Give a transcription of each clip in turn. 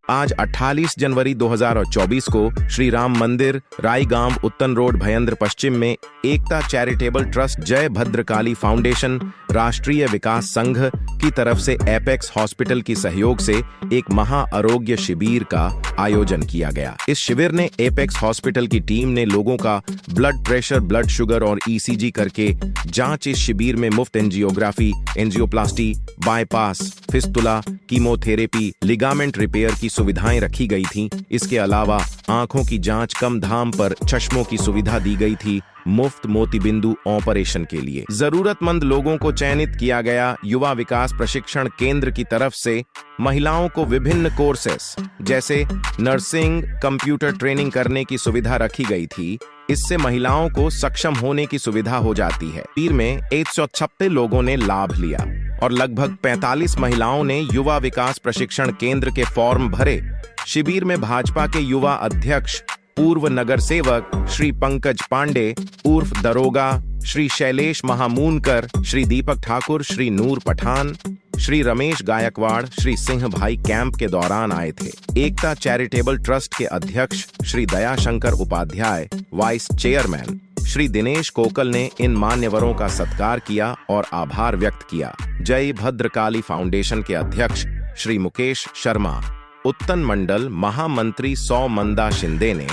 आज 28 जनवरी 2024 को श्री राम मंदिर रायगांव उत्तन रोड भयंद्र पश्चिम में एकता चैरिटेबल ट्रस्ट जय भद्रकाली फाउंडेशन राष्ट्रीय विकास संघ की तरफ से एपेक्स हॉस्पिटल की सहयोग से एक महा आरोग्य शिविर का आयोजन किया गया। इस शिविर ने एपेक्स हॉस्पिटल की टीम ने लोगों का ब्लड प्रेशर, ब्लड शुगर और ईसीजी करके जांच। इस शिविर में मुफ्त angiography, angioplasty, bypass, fistula, chemotherapy, ligament repair की सुविधाएं रखी गई थीं। इसके अलावा आंखों की जांच कम दाम पर चश्मों की सुविधा दी गई थी। मुफ्त मोतीबिंदु ऑपरेशन के लिए जरूरतमंद लोगों को चयनित किया गया। युवा विकास प्रशिक्षण केंद्र की तरफ से महिलाओं को विभिन्न कोर्सेस जैसे नर्सिंग, कंप्यूटर ट्रेनिंग करने की सुविधा रखी गई थी। इससे महिलाओं को सक्षम होने की सुविधा हो जाती है। शिविर में 156 लोगों ने लाभ लिया और लगभग 45 महिलाओं ने युवा विकास प्रशिक्षण केंद्र के फॉर्म भरे। शिविर में भाजपा के युवा अध्यक्ष पूर्व नगर सेवक श्री पंकज पांडे उर्फ दरोगा, श्री शैलेश महामूनकर, श्री दीपक ठाकुर, श्री नूर पठान, श्री रमेश गायकवाड़, श्री सिंह भाई कैंप के दौरान आए थे। एकता चैरिटेबल ट्रस्ट के अध्यक्ष श्री दयाशंकर उपाध्याय, वाइस चेयरमैन श्री दिनेश कोकल ने इन मान्यवरों का सत्कार किया और आभार व्यक्त किया। जय भद्रकाली फाउंडेशन के अध्यक्ष श्री मुकेश शर्मा, उत्तन मंडल महामंत्री सौमंदा शिंदे ने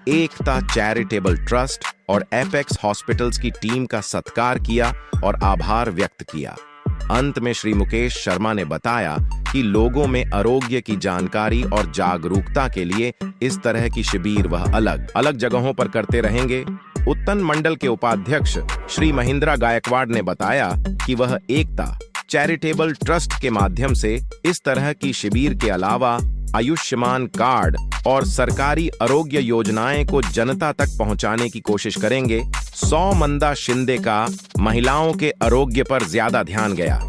एकता चैरिटेबल ट्रस्ट और एपेक्स हॉस्पिटल्स की टीम का सत्कार किया और आभार व्यक्त किया। अंत में श्री मुकेश शर्मा ने बताया कि लोगों में आरोग्य की जानकारी और जागरूकता के लिए इस तरह की शिविर वह अलग अलग जगहों पर करते रहेंगे। उत्तन मंडल के उपाध्यक्ष श्री महिंद्रा गायकवाड़ ने बताया कि वह एकता चैरिटेबल ट्रस्ट के माध्यम से इस तरह की शिविर के अलावा आयुष्मान कार्ड और सरकारी आरोग्य योजनाएं को जनता तक पहुंचाने की कोशिश करेंगे। सौमंदा शिंदे का महिलाओं के आरोग्य पर ज्यादा ध्यान गया।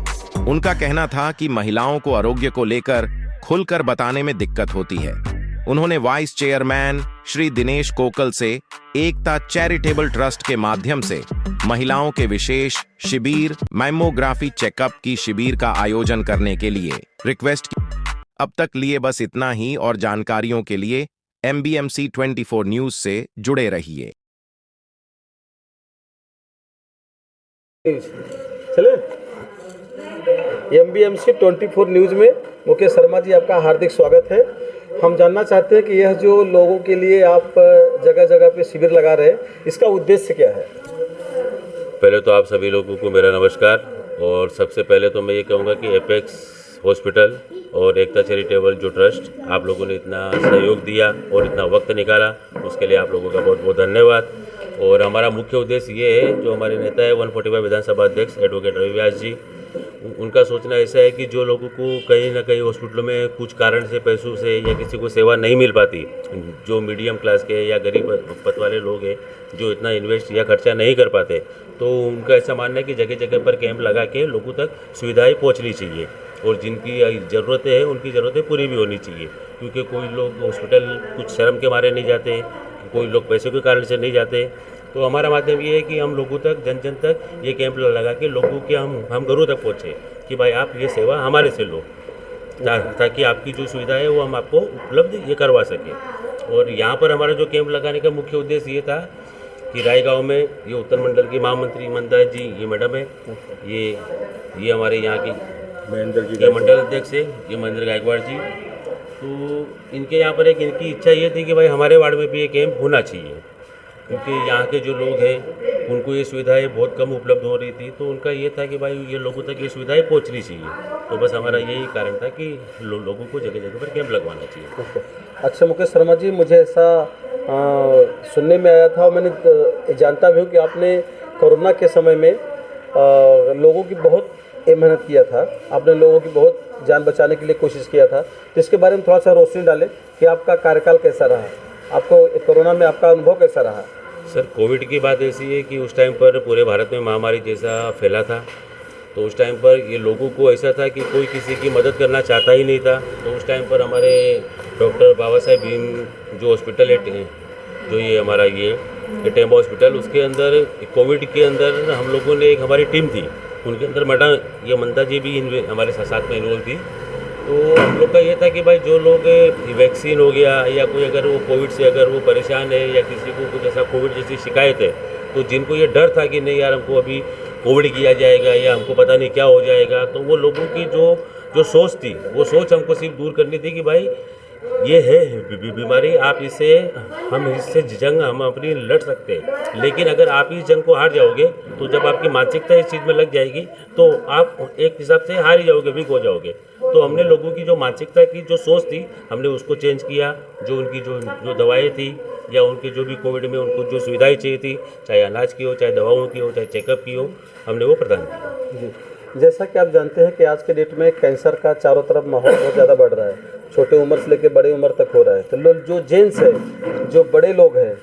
उनका कहना था कि महिलाओं को आरोग्य को लेकर खुलकर बताने में दिक्कत होती है। उन्होंने वाइस चेयरमैन श्री दिनेश कोकल से एकता चैरिटेबल ट्रस्ट के माध्यम से महिलाओं के विशेष शिविर मैमोग्राफी चेकअप की शिविर का आयोजन करने के लिए रिक्वेस्ट की। अब तक लिए बस इतना ही और जानकारियों के लिए MBMC 24 न्यूज से जुड़े रहिए। चले MBMC 24 न्यूज में मुकेश शर्मा जी आपका हार्दिक स्वागत है। हम जानना चाहते हैं कि यह जो लोगों के लिए आप जगह जगह पे शिविर लगा रहे हैं, इसका उद्देश्य क्या है? पहले तो आप सभी लोगों को मेरा नमस्कार। और सबसे पहले तो मैं ये कहूँगा कि एपेक्स हॉस्पिटल और एकता चैरिटेबल जो ट्रस्ट आप लोगों ने इतना सहयोग दिया और इतना वक्त निकाला, उसके लिए आप लोगों का बहुत बहुत धन्यवाद। और हमारा मुख्य उद्देश्य ये है, जो हमारे नेता है 145 विधानसभा अध्यक्ष एडवोकेट रवि व्यास जी, उनका सोचना ऐसा है कि जो लोगों को कहीं ना कहीं हॉस्पिटलों में कुछ कारण से, पैसों से या किसी को सेवा नहीं मिल पाती, जो मीडियम क्लास के या गरीब पद वाले लोग हैं जो इतना इन्वेस्ट या खर्चा नहीं कर पाते, तो उनका ऐसा मानना है कि जगह जगह पर कैंप लगा के लोगों तक सुविधाएं पहुंचनी चाहिए और जिनकी ज़रूरतें हैं उनकी ज़रूरतें पूरी भी होनी चाहिए। क्योंकि कोई लोग हॉस्पिटल कुछ शर्म के मारे नहीं जाते, कोई लोग पैसे के कारण से नहीं जाते। तो हमारा माध्यम ये है कि हम लोगों तक, जन जन तक ये कैंप लगा के लोगों के हम घरों तक पहुँचे कि भाई आप ये सेवा हमारे से लो, ताकि आपकी जो सुविधा है वो हम आपको उपलब्ध ये करवा सकें। और यहाँ पर हमारा जो कैंप लगाने का मुख्य उद्देश्य ये था कि रायगांव में ये उत्तर मंडल की महामंत्री मंदा जी, ये मैडम है, ये हमारे यहाँ की ये मंडल अध्यक्ष है, ये महेंद्र गायकवाड़ जी। तो इनके यहाँ पर इनकी इच्छा ये थी कि भाई हमारे वार्ड में भी ये कैंप होना चाहिए, क्योंकि यहाँ के जो लोग हैं उनको ये सुविधाएं बहुत कम उपलब्ध हो रही थी। तो उनका ये था कि भाई ये लोगों तक ये सुविधाएं पहुँचनी चाहिए। तो बस हमारा यही कारण था कि लोगों को जगह जगह पर कैंप लगवाना चाहिए। अच्छा मुकेश शर्मा जी, मुझे ऐसा सुनने में आया था और मैंने जानता भी हूँ कि आपने कोरोना के समय में लोगों की बहुत मेहनत किया था, आपने लोगों की बहुत जान बचाने के लिए कोशिश किया था। तो इसके बारे में थोड़ा सा रोशनी डालें कि आपका कार्यकाल कैसा रहा, आपको कोरोना में आपका अनुभव कैसा रहा? सर, कोविड की बात ऐसी है कि उस टाइम पर पूरे भारत में महामारी जैसा फैला था। तो उस टाइम पर ये लोगों को ऐसा था कि कोई किसी की मदद करना चाहता ही नहीं था। तो उस टाइम पर हमारे डॉक्टर बाबा साहेब भीम जो हॉस्पिटल है, जो ये हमारा ये टेम्बो हॉस्पिटल, उसके अंदर कोविड के अंदर हम लोगों ने एक हमारी टीम थी, उनके अंदर मैडम ये मंदा जी भी हमारे साथ में इन्वॉल्व थी। तो हम लोग का ये था कि भाई जो लोग वैक्सीन हो गया या कोई अगर वो कोविड से अगर वो परेशान है या किसी को कुछ ऐसा कोविड जैसी शिकायत है, तो जिनको ये डर था कि नहीं यार हमको अभी कोविड किया जाएगा या हमको पता नहीं क्या हो जाएगा, तो वो लोगों की जो सोच थी, वो सोच हमको सिर्फ दूर करनी थी कि भाई ये है बीमारी, आप हम इससे जंग हम अपनी लड़ सकते हैं, लेकिन अगर आप इस जंग को हार जाओगे तो जब आपकी मानसिकता इस चीज़ में लग जाएगी तो आप एक हिसाब से हार ही जाओगे, वीक हो जाओगे। तो हमने लोगों की जो मानसिकता की जो सोच थी हमने उसको चेंज किया, जो उनकी जो दवाएँ थी या उनके जो भी कोविड में उनको जो सुविधाएँ चाहिए थी, चाहे अनाज की हो, चाहे दवाओं की हो, चाहे चेकअप की हो, हमने वो प्रदान किया। जैसा कि आप जानते हैं कि आज के डेट में कैंसर का चारों तरफ माहौल बहुत ज़्यादा बढ़ रहा है, छोटे उम्र से लेकर बड़े उम्र तक हो रहा है। तो जो जेंट्स है, जो बड़े लोग हैं,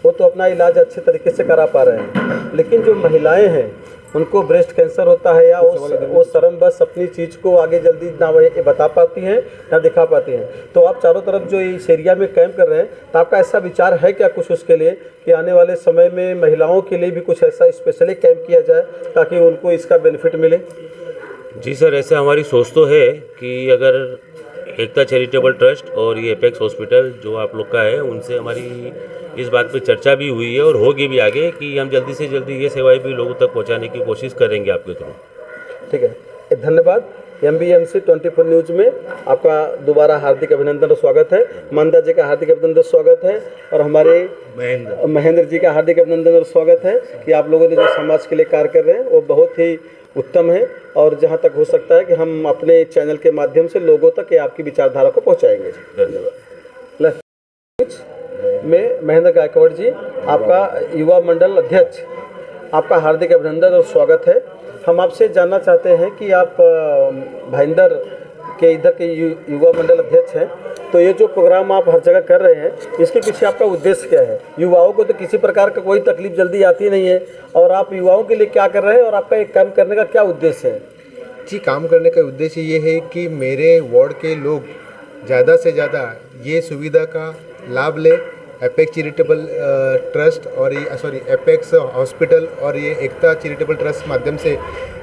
वो तो अपना इलाज अच्छे तरीके से करा पा रहे हैं, लेकिन जो महिलाएं हैं उनको ब्रेस्ट कैंसर होता है या वो शर्म बस अपनी चीज़ को आगे जल्दी ना बता पाती हैं ना दिखा पाती हैं। तो आप चारों तरफ जो इस एरिया में कैंप कर रहे हैं, तो आपका ऐसा विचार है क्या कुछ उसके लिए कि आने वाले समय में महिलाओं के लिए भी कुछ ऐसा स्पेशली कैंप किया जाए ताकि उनको इसका बेनिफिट मिले? जी सर, ऐसे हमारी सोच तो है कि अगर एकता चैरिटेबल ट्रस्ट और ये एपेक्स हॉस्पिटल जो आप लोग का है, उनसे हमारी इस बात पे चर्चा भी हुई है और होगी भी आगे कि हम जल्दी से जल्दी ये सेवाएं भी लोगों तक पहुंचाने की कोशिश करेंगे आपके थ्रू। ठीक है, धन्यवाद। MBMC 24 न्यूज़ में आपका दोबारा हार्दिक अभिनंदन और स्वागत है। मंदा जी का हार्दिक अभिनंदन स्वागत है और हमारे महेंद्र जी का हार्दिक अभिनंदन और स्वागत है कि आप लोगों ने जो समाज के लिए कार्य कर रहे हैं वो बहुत ही उत्तम है और जहां तक हो सकता है कि हम अपने चैनल के माध्यम से लोगों तक ये आपकी विचारधारा को पहुंचाएंगे। धन्यवाद। में महेंद्र गायकवाड़ जी, आपका युवा मंडल अध्यक्ष, आपका हार्दिक अभिनंदन और स्वागत है। हम आपसे जानना चाहते हैं कि आप भाईंदर के इधर के युवा मंडल अध्यक्ष हैं, तो ये जो प्रोग्राम आप हर जगह कर रहे हैं, इसके पीछे आपका उद्देश्य क्या है? युवाओं को तो किसी प्रकार का कोई तकलीफ जल्दी आती नहीं है और आप युवाओं के लिए क्या कर रहे हैं और आपका एक काम करने का क्या उद्देश्य है? जी, काम करने का उद्देश्य ये है कि मेरे वार्ड के लोग ज़्यादा से ज़्यादा ये सुविधा का लाभ ले। एपेक्स चैरिटेबल ट्रस्ट और ये एपेक्स हॉस्पिटल और ये एकता चैरिटेबल ट्रस्ट माध्यम से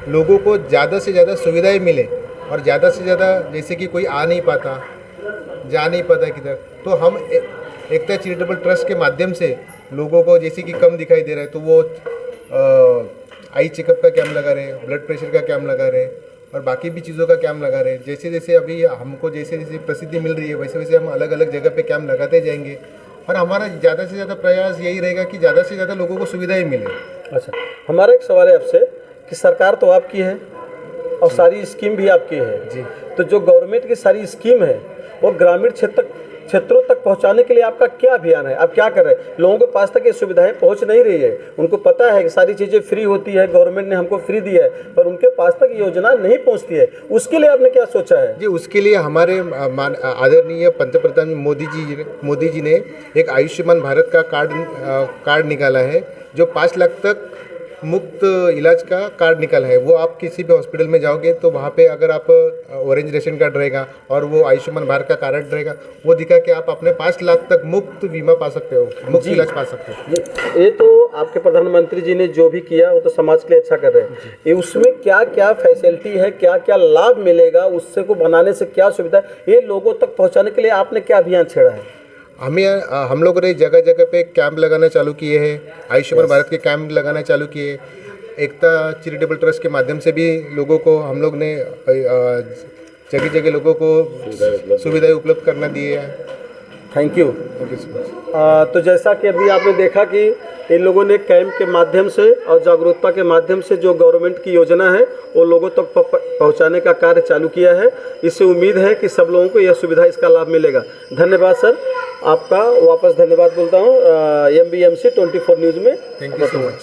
लोगों को ज़्यादा से ज़्यादा सुविधाएं मिले और ज़्यादा से ज़्यादा, जैसे कि कोई आ नहीं पाता, जा नहीं पाता किधर, तो हम एकता चैरिटेबल ट्रस्ट के माध्यम से लोगों को जैसे कि कम दिखाई दे रहा है तो वो आई चेकअप का कैम्प लगा रहे हैं, ब्लड प्रेशर का कैम्प लगा रहे हैं और बाकी भी चीज़ों का कैम्प लगा रहे हैं। जैसे जैसे अभी हमको जैसे जैसे प्रसिद्धि मिल रही है वैसे वैसे हम अलग अलग जगह पे कैम्प लगाते जाएंगे और हमारा ज़्यादा से ज़्यादा प्रयास यही रहेगा कि ज़्यादा से ज़्यादा लोगों को सुविधाएं मिले। अच्छा, हमारा एक सवाल है आपसे कि सरकार तो आपकी है और सारी स्कीम भी आपकी है जी, तो जो गवर्नमेंट की सारी स्कीम है वो ग्रामीण क्षेत्रों तक पहुंचाने के लिए आपका क्या अभियान है? आप क्या कर रहे हैं? लोगों के पास तक ये सुविधाएं पहुंच नहीं रही है, उनको पता है कि सारी चीज़ें फ्री होती है, गवर्नमेंट ने हमको फ्री दिया है, पर उनके पास तक योजना नहीं पहुंचती है। उसके लिए आपने क्या सोचा है? जी, उसके लिए हमारे आदरणीय पंतप्रधान मोदी जी ने एक आयुष्मान भारत का कार्ड निकाला है जो 5 लाख तक मुफ्त इलाज का कार्ड निकाला है। वो आप किसी भी हॉस्पिटल में जाओगे तो वहाँ पे अगर आप ऑरेंज रेशन कार्ड रहेगा और वो आयुष्मान भारत का कार्ड रहेगा, वो दिखा के आप अपने 5 लाख तक मुफ्त बीमा पा सकते हो, मुफ्त इलाज पा सकते हो। ये तो आपके प्रधानमंत्री जी ने जो भी किया वो तो समाज के लिए अच्छा कर रहे हैं। ये उसमें क्या क्या फैसिलिटी है, क्या क्या लाभ मिलेगा, उससे को बनाने से क्या सुविधा है, ये लोगों तक पहुँचाने के लिए आपने क्या अभियान छेड़ा है? हम लोगों ने जगह जगह पे कैंप लगाना चालू किए हैं, आयुष्मान भारत के कैंप लगाना चालू किए। एकता चैरिटेबल ट्रस्ट के माध्यम से भी लोगों को हम लोग ने जगह जगह लोगों को सुविधाएं उपलब्ध करना दिए हैं। Thank you so much. तो जैसा कि अभी आपने देखा कि इन लोगों ने कैंप के माध्यम से और जागरूकता के माध्यम से जो गवर्नमेंट की योजना है वो लोगों तक पहुंचाने का कार्य चालू किया है। इससे उम्मीद है कि सब लोगों को यह सुविधा, इसका लाभ मिलेगा। धन्यवाद सर, आपका वापस धन्यवाद बोलता हूँ MBMC 24 न्यूज़ में। Thank you so much.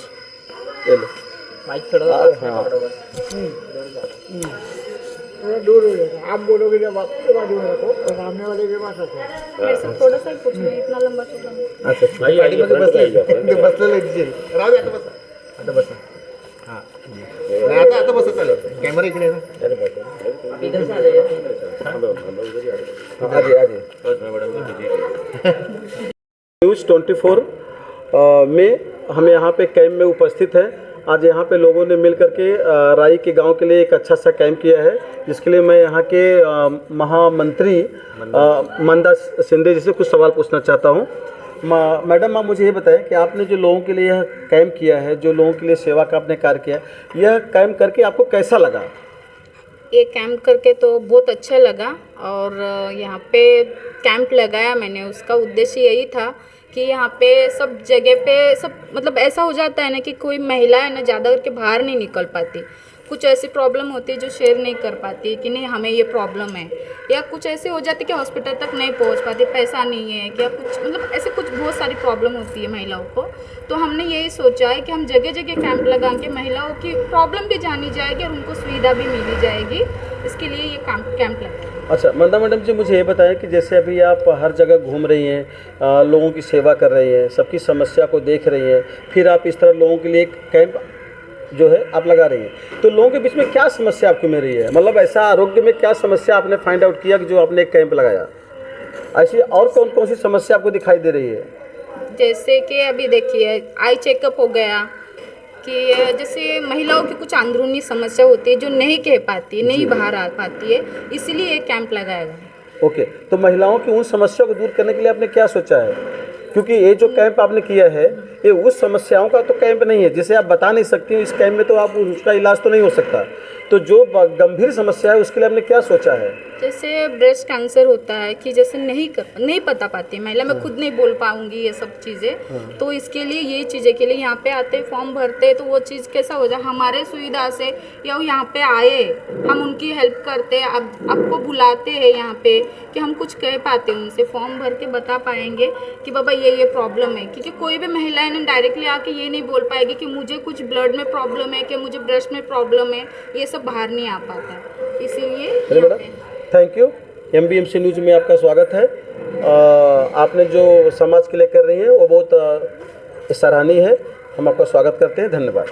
दूर हो जाएगा, आप बोलोगे जब आपके बाद में रखो और सामने वाले के पास रखो। मेरे से थोड़ा सा ही पूछना है, इतना लंबा चौड़ा। अच्छा, आता बस चालेल, कॅमेरा इकडे आहे ना। न्यूज़ 24 में हम यहाँ पे कैंप में उपस्थित हैं आज यहाँ पे लोगों ने मिल करके राई के गांव के लिए एक अच्छा सा कैंप किया है, जिसके लिए मैं यहाँ के महामंत्री मंदा शिंदे जी से कुछ सवाल पूछना चाहता हूँ। मैडम, आप मुझे ये बताएं कि आपने जो लोगों के लिए यह कैंप किया है, जो लोगों के लिए सेवा का आपने कार्य किया, यह कैंप करके आपको कैसा लगा? ये कैंप करके तो बहुत अच्छा लगा, और यहाँ पे कैंप लगाया मैंने, उसका उद्देश्य यही था कि यहाँ पे सब जगह पे सब मतलब ऐसा हो जाता है ना कि कोई महिला है ना ज़्यादा करके बाहर नहीं निकल पाती, कुछ ऐसी प्रॉब्लम होती है जो शेयर नहीं कर पाती कि नहीं हमें ये प्रॉब्लम है, या कुछ ऐसे हो जाती है कि हॉस्पिटल तक नहीं पहुंच पाती, पैसा नहीं है, क्या कुछ मतलब ऐसे कुछ बहुत सारी प्रॉब्लम होती है महिलाओं को। तो हमने यही सोचा है कि हम जगह जगह कैंप लगा के महिलाओं की प्रॉब्लम भी जानी जाएगी और उनको सुविधा भी मिली जाएगी, इसके लिए ये कैंप लगा। अच्छा मंदा मैडम जी, मुझे ये बताएं कि जैसे अभी आप हर जगह घूम रही हैं, लोगों की सेवा कर रही हैं, सबकी समस्या को देख रही हैं, फिर आप इस तरह लोगों के लिए एक कैंप जो है आप लगा रही हैं, तो लोगों के बीच में क्या समस्या आपको मिल रही है? मतलब ऐसा आरोग्य में क्या समस्या आपने फाइंड आउट किया कि जो आपने एक कैंप लगाया? ऐसी और कौन कौन सी समस्या आपको दिखाई दे रही है? जैसे कि अभी देखिए आई चेकअप हो गया, कि जैसे महिलाओं की कुछ अंदरूनी समस्या होती है जो नहीं कह पाती, नहीं बाहर आ पाती है, इसीलिए एक कैंप लगाया गया। ओके, तो महिलाओं की उन समस्या को दूर करने के लिए आपने क्या सोचा है? क्योंकि ये जो कैंप आपने किया है ये उस समस्याओं का तो कैंप नहीं है जिसे आप बता नहीं सकती हो, इस कैंप में तो आप उसका इलाज तो नहीं हो सकता, तो जो गंभीर समस्या है उसके लिए आपने क्या सोचा है? जैसे ब्रेस्ट कैंसर होता है कि जैसे नहीं पता पाती महिला, मैं खुद नहीं बोल पाऊंगी ये सब चीज़ें, तो इसके लिए ये चीज़ें के लिए यहाँ पे आते फॉर्म भरते, तो वो चीज़ कैसा हो जाए हमारे सुविधा से, या वो यहाँ पे आए हम उनकी हेल्प करते, अब आपको बुलाते हैं यहाँ पे कि हम कुछ कह पाते उनसे, फॉर्म भर के बता पाएंगे कि बाबा ये प्रॉब्लम है, क्योंकि कोई भी महिला है ना डायरेक्टली आके ये नहीं बोल पाएगी कि मुझे कुछ ब्लड में प्रॉब्लम है, कि मुझे ब्रेस्ट में प्रॉब्लम है, ये सब बाहर नहीं आ पाता, इसीलिए। Thank you. MBMC न्यूज़ में आपका स्वागत है। आपने जो समाज के लिए कर रही हैं वो बहुत सराहनीय है, हम आपका स्वागत करते हैं, धन्यवाद।